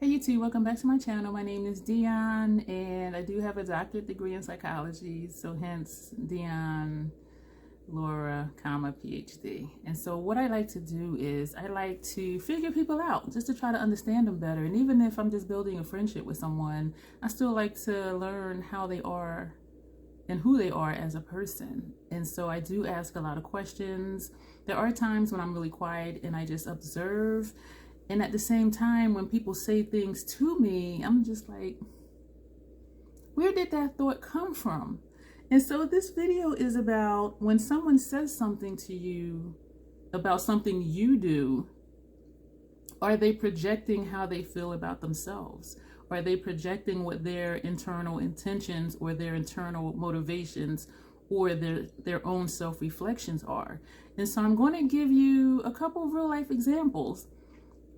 Hey YouTube, welcome back to my channel. My name is Dion and I do have a doctorate degree in psychology, so hence Dion Laura, PhD. And so what I like to do is I like to figure people out just to try to understand them better. And even if I'm just building a friendship with someone, I still like to learn how they are and who they are as a person. And so I do ask a lot of questions. There are times when I'm really quiet and I just observe. And at the same time, when people say things to me, I'm just like, where did that thought come from? And so this video is about when someone says something to you about something you do, are they projecting how they feel about themselves? Are they projecting what their internal intentions or their internal motivations or their own self-reflections are? And so I'm going to give you a couple of real life examples.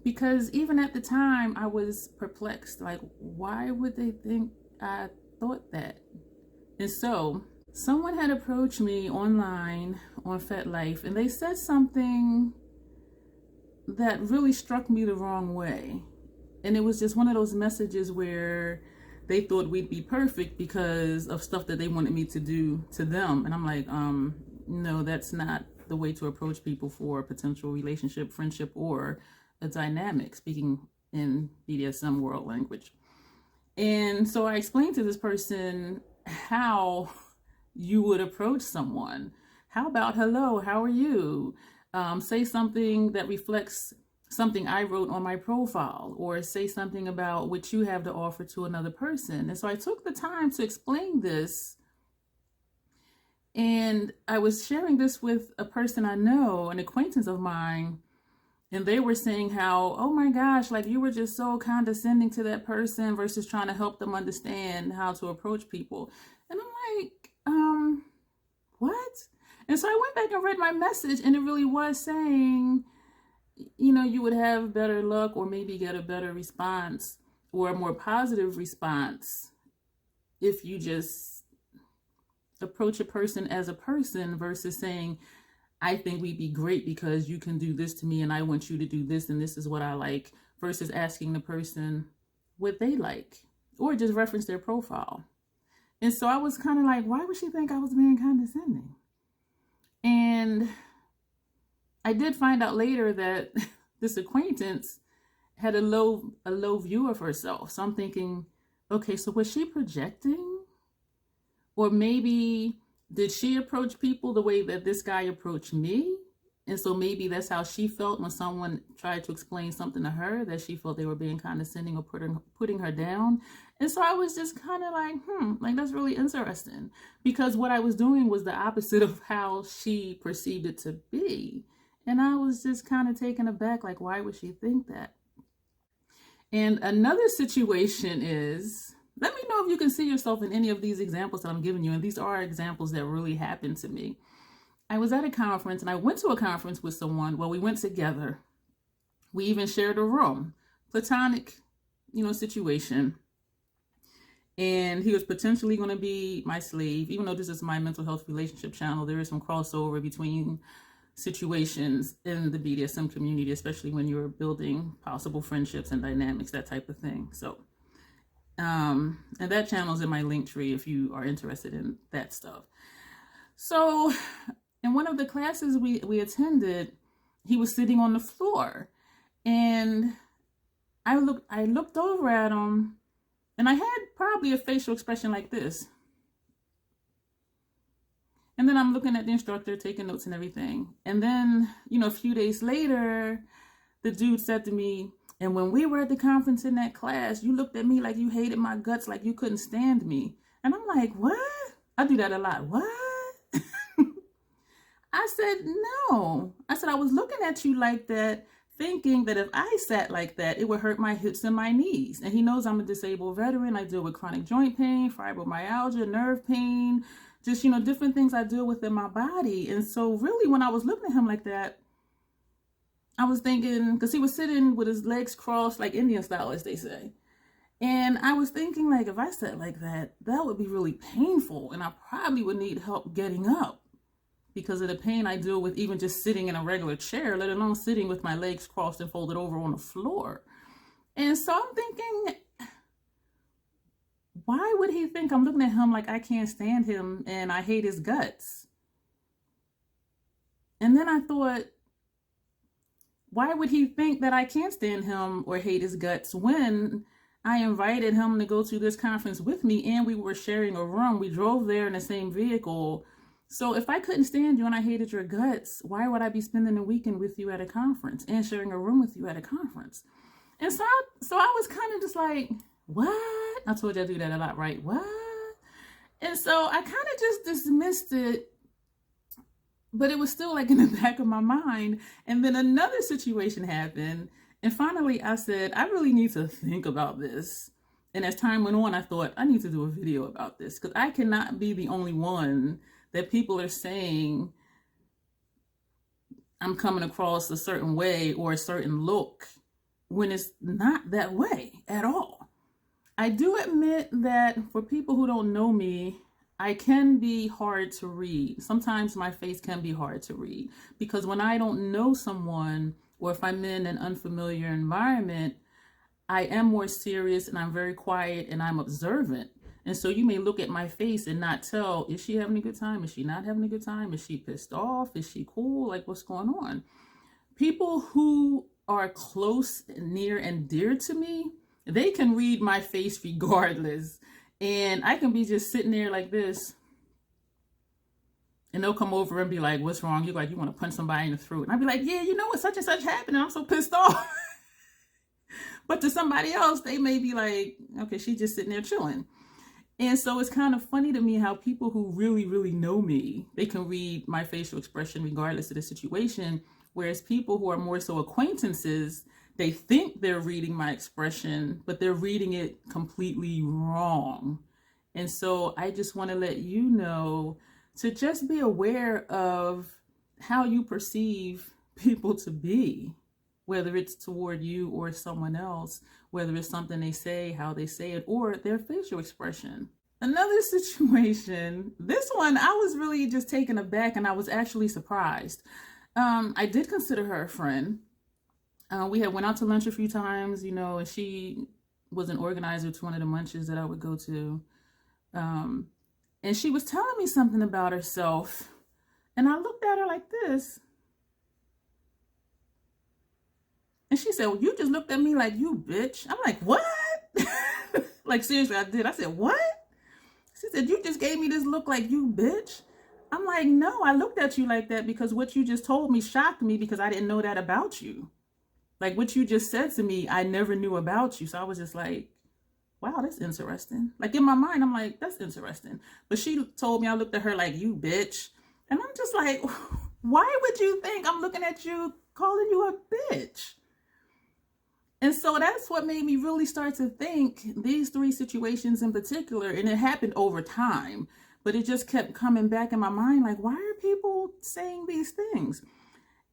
Because even at the time, I was perplexed. Like, why would they think I thought that? And so, someone had approached me online on FetLife, and they said something that really struck me the wrong way. And it was just one of those messages where they thought we'd be perfect because of stuff that they wanted me to do to them. And I'm like, no, that's not the way to approach people for a potential relationship, friendship, or a dynamic, speaking in BDSM world language. And so I explained to this person how you would approach someone. How about, hello, how are you? Say something that reflects something I wrote on my profile, or say something about what you have to offer to another person. And so I took the time to explain this. And I was sharing this with a person I know, an acquaintance of mine. And they were saying how, oh my gosh, like you were just so condescending to that person versus trying to help them understand how to approach people. And I'm like, what? And so I went back and read my message, and it really was saying, you know, you would have better luck or maybe get a better response or a more positive response if you just approach a person as a person versus saying, I think we'd be great because you can do this to me and I want you to do this and this is what I like, versus asking the person what they like or just reference their profile. And so I was kind of like, why would she think I was being condescending? And I did find out later that this acquaintance had a low view of herself. So I'm thinking, okay, so was she projecting? Or maybe did she approach people the way that this guy approached me? And so maybe that's how she felt when someone tried to explain something to her, that she felt they were being condescending or putting her down. And so I was just kind of like, like that's really interesting. Because what I was doing was the opposite of how she perceived it to be. And I was just kind of taken aback, like, why would she think that? And another situation is, let me know if you can see yourself in any of these examples that I'm giving you. And these are examples that really happened to me. I was at a conference, and I went to a conference with someone. Well, we went together. We even shared a room. Platonic, situation. And he was potentially going to be my slave. Even though this is my mental health relationship channel, there is some crossover between situations in the BDSM community, especially when you're building possible friendships and dynamics, that type of thing. So and that channel is in my link tree if you are interested in that stuff. So in one of the classes we attended, he was sitting on the floor, and I looked over at him, and I had probably a facial expression like this. And then I'm looking at the instructor, taking notes and everything. And then, a few days later, the dude said to me, and when we were at the conference in that class, you looked at me like you hated my guts, like you couldn't stand me. And I'm like, what? I do that a lot. What? I said, no. I said, I was looking at you like that, thinking that if I sat like that, it would hurt my hips and my knees. And he knows I'm a disabled veteran. I deal with chronic joint pain, fibromyalgia, nerve pain, just, different things I deal with in my body. And so really, when I was looking at him like that, I was thinking, because he was sitting with his legs crossed, like Indian style, as they say. And I was thinking, like, if I sat like that, that would be really painful. And I probably would need help getting up because of the pain I deal with even just sitting in a regular chair, let alone sitting with my legs crossed and folded over on the floor. And so I'm thinking, why would he think I'm looking at him like I can't stand him and I hate his guts? And then I thought, why would he think that I can't stand him or hate his guts when I invited him to go to this conference with me and we were sharing a room? We drove there in the same vehicle. So if I couldn't stand you and I hated your guts, why would I be spending a weekend with you at a conference and sharing a room with you at a conference? And so I was kind of just like, what? I told you I do that a lot, right? What? And so I kind of just dismissed it, but it was still like in the back of my mind. And then another situation happened. And finally I said, I really need to think about this. And as time went on, I thought, I need to do a video about this because I cannot be the only one that people are saying I'm coming across a certain way or a certain look when it's not that way at all. I do admit that for people who don't know me, I can be hard to read. Sometimes my face can be hard to read because when I don't know someone or if I'm in an unfamiliar environment, I am more serious and I'm very quiet and I'm observant. And so you may look at my face and not tell, is she having a good time? Is she not having a good time? Is she pissed off? Is she cool? Like, what's going on? People who are close, near, and dear to me, they can read my face regardless. And I can be just sitting there like this. And they'll come over and be like, what's wrong? You're like, you want to punch somebody in the throat. And I'll be like, yeah, you know what, such and such happened. And I'm so pissed off. But to somebody else, they may be like, okay, she's just sitting there chilling. And so it's kind of funny to me how people who really, really know me, they can read my facial expression regardless of the situation. Whereas people who are more so acquaintances, they think they're reading my expression, but they're reading it completely wrong. And so I just want to let you know to just be aware of how you perceive people to be, whether it's toward you or someone else, whether it's something they say, how they say it, or their facial expression. Another situation, this one, I was really just taken aback and I was actually surprised. I did consider her a friend. We had went out to lunch a few times, you know, and she was an organizer to one of the munches that I would go to. And she was telling me something about herself. And I looked at her like this. And she said, well, you just looked at me like, you bitch. I'm like, what? Like, seriously, I did. I said, what? She said, you just gave me this look like, you bitch. I'm like, no, I looked at you like that because what you just told me shocked me because I didn't know that about you. Like what you just said to me, I never knew about you. So I was just like, wow, that's interesting. Like in my mind, I'm like, that's interesting. But she told me, I looked at her like, you bitch. And I'm just like, why would you think I'm looking at you calling you a bitch? And so that's what made me really start to think these three situations in particular, and it happened over time, but it just kept coming back in my mind, like, why are people saying these things?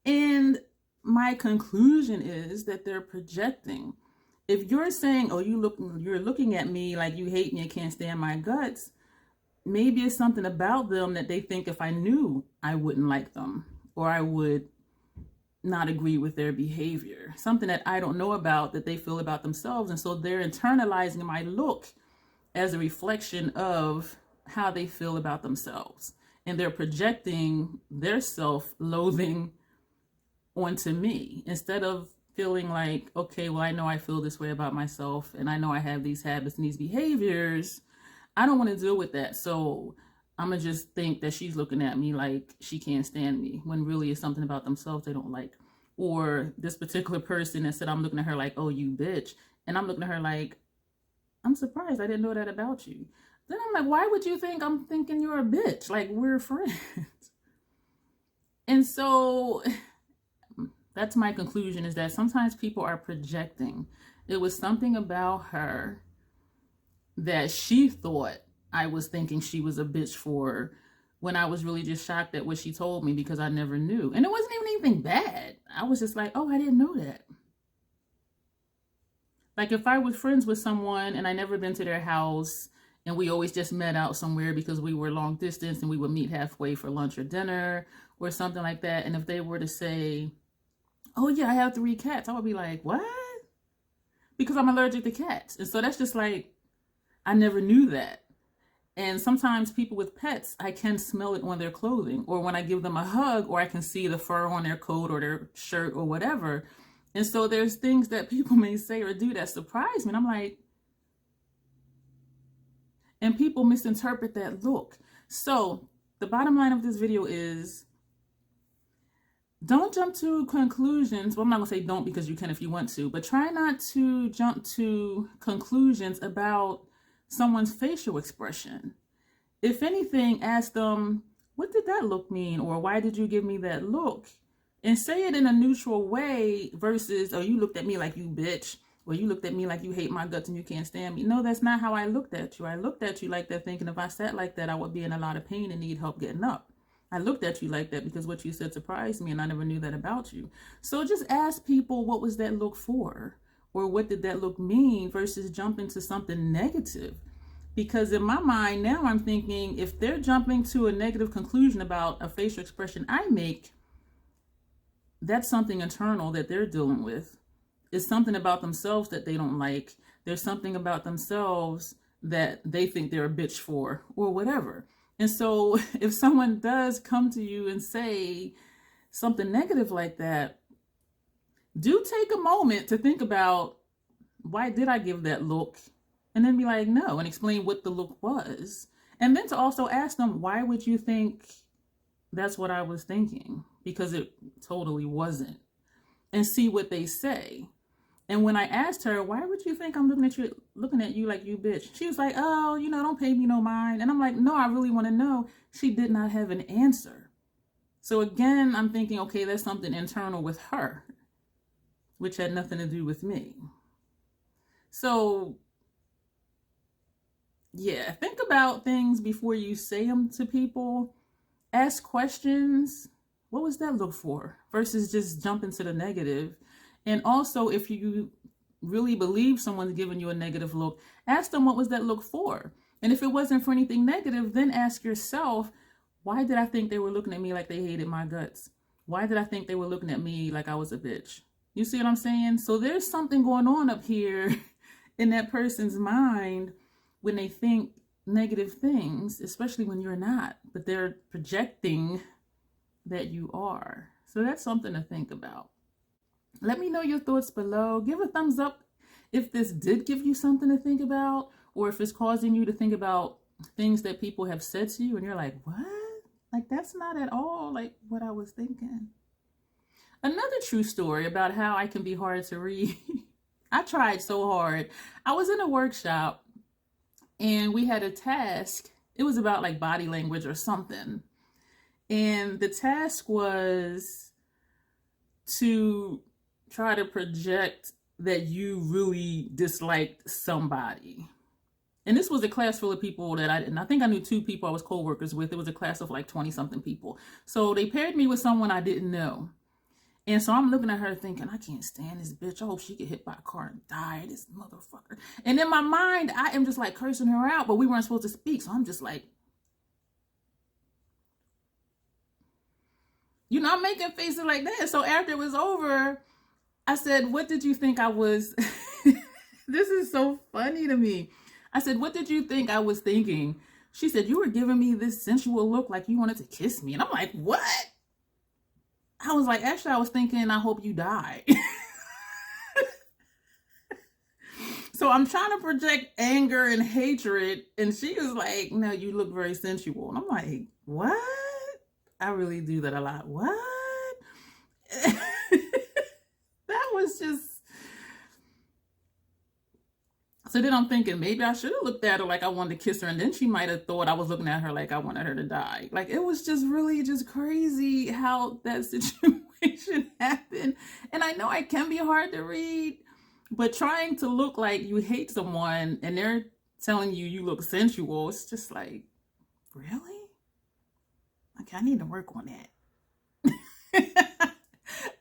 And my conclusion is that they're projecting. If you're saying, oh, you're looking at me like you hate me and can't stand my guts, maybe it's something about them that they think if I knew, I wouldn't like them, or I would not agree with their behavior, something that I don't know about that they feel about themselves. And so they're internalizing my look as a reflection of how they feel about themselves. And they're projecting their self-loathing onto me instead of feeling like, okay, well, I know I feel this way about myself and I know I have these habits and these behaviors. I don't want to deal with that. So I'm going to just think that she's looking at me like she can't stand me when really it's something about themselves they don't like. Or this particular person that said, I'm looking at her like, oh, you bitch. And I'm looking at her like, I'm surprised I didn't know that about you. Then I'm like, why would you think I'm thinking you're a bitch? Like, we're friends. And so that's my conclusion, is that sometimes people are projecting. It was something about her that she thought I was thinking she was a bitch for, when I was really just shocked at what she told me because I never knew. And it wasn't even anything bad. I was just like, oh, I didn't know that. Like if I was friends with someone and I never been to their house and we always just met out somewhere because we were long distance and we would meet halfway for lunch or dinner or something like that. And if they were to say, oh yeah, I have 3 cats, I would be like, what? because I'm allergic to cats. And so that's just like, I never knew that. And sometimes people with pets, I can smell it on their clothing, or when I give them a hug, or I can see the fur on their coat or their shirt or whatever. And so there's things that people may say or do that surprise me. And I'm like, and people misinterpret that look. So the bottom line of this video is, don't jump to conclusions. Well, I'm not gonna say don't, because you can if you want to, but try not to jump to conclusions about someone's facial expression. If anything, ask them, what did that look mean? Or why did you give me that look? And say it in a neutral way versus, oh, you looked at me like you bitch, or you looked at me like you hate my guts and you can't stand me. No, that's not how I looked at you. I looked at you like that thinking if I sat like that, I would be in a lot of pain and need help getting up. I looked at you like that because what you said surprised me and I never knew that about you. So just ask people, what was that look for? Or what did that look mean, versus jumping to something negative? Because in my mind now, I'm thinking, if they're jumping to a negative conclusion about a facial expression I make, that's something internal that they're dealing with. It's something about themselves that they don't like. There's something about themselves that they think they're a bitch for, or whatever. And so if someone does come to you and say something negative like that, do take a moment to think about, why did I give that look? And then be like, no, and explain what the look was. And then to also ask them, why would you think that's what I was thinking? Because it totally wasn't. And see what they say. And when I asked her, why would you think I'm looking at you like you bitch? She was like, oh, don't pay me no mind. And I'm like, no, I really want to know. She did not have an answer. So again, I'm thinking, okay, there's something internal with her, which had nothing to do with me. So yeah, think about things before you say them to people. Ask questions. What was that look for? Versus just jumping to the negative. And also, if you really believe someone's giving you a negative look, ask them, what was that look for? And if it wasn't for anything negative, then ask yourself, why did I think they were looking at me like they hated my guts? Why did I think they were looking at me like I was a bitch? You see what I'm saying? So there's something going on up here in that person's mind when they think negative things, especially when you're not, but they're projecting that you are. So that's something to think about. Let me know your thoughts below. Give a thumbs up if this did give you something to think about, or if it's causing you to think about things that people have said to you and you're like, what? Like, that's not at all like what I was thinking. Another true story about how I can be hard to read. I tried so hard. I was in a workshop and we had a task. It was about like body language or something. And the task was to try to project that you really disliked somebody. And this was a class full of people that I think I knew 2 people I was co-workers with. It was a class of like 20 something people. So they paired me with someone I didn't know. And so I'm looking at her thinking, I can't stand this bitch. I hope she get hit by a car and die, this motherfucker. And in my mind, I am just like cursing her out, but we weren't supposed to speak. So I'm just like, I'm making faces like that. So after it was over, I said, what did you think I was? This is so funny to me. I said, what did you think I was thinking? She said, you were giving me this sensual look like you wanted to kiss me. And I'm like, what? I was like, actually, I was thinking, I hope you die. So I'm trying to project anger and hatred. And she was like, no, you look very sensual. And I'm like, what? I really do that a lot. What? That was just. So then I'm thinking, maybe I should have looked at her like I wanted to kiss her. And then she might have thought I was looking at her like I wanted her to die. Like, it was just really just crazy how that situation happened. And I know I can be hard to read, but trying to look like you hate someone and they're telling you you look sensual, it's just like, really? Like, I need to work on that.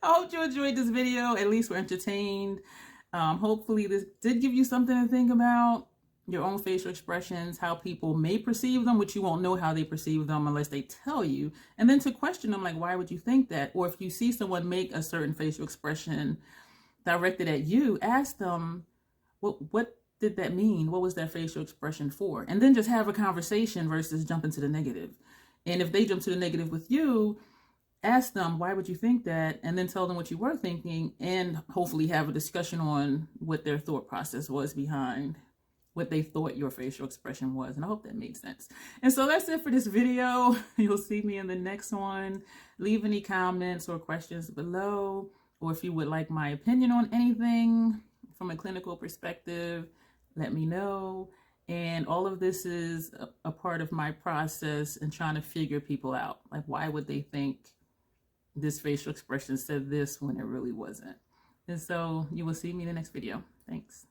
I hope you enjoyed this video. At least we're entertained. Hopefully this did give you something to think about. Your own facial expressions, how people may perceive them, which you won't know how they perceive them unless they tell you. And then to question them, like, why would you think that? Or if you see someone make a certain facial expression directed at you, ask them, what did that mean? What was that facial expression for? And then just have a conversation versus jumping to the negative. And if they jump to the negative with you, ask them, why would you think that? And then tell them what you were thinking, and hopefully have a discussion on what their thought process was behind what they thought your facial expression was. And I hope that made sense. And so that's it for this video. You'll see me in the next one. Leave any comments or questions below, or if you would like my opinion on anything from a clinical perspective, let me know. And all of this is a part of my process in trying to figure people out. Like, why would they think this facial expression said this when it really wasn't? And so you will see me in the next video. Thanks.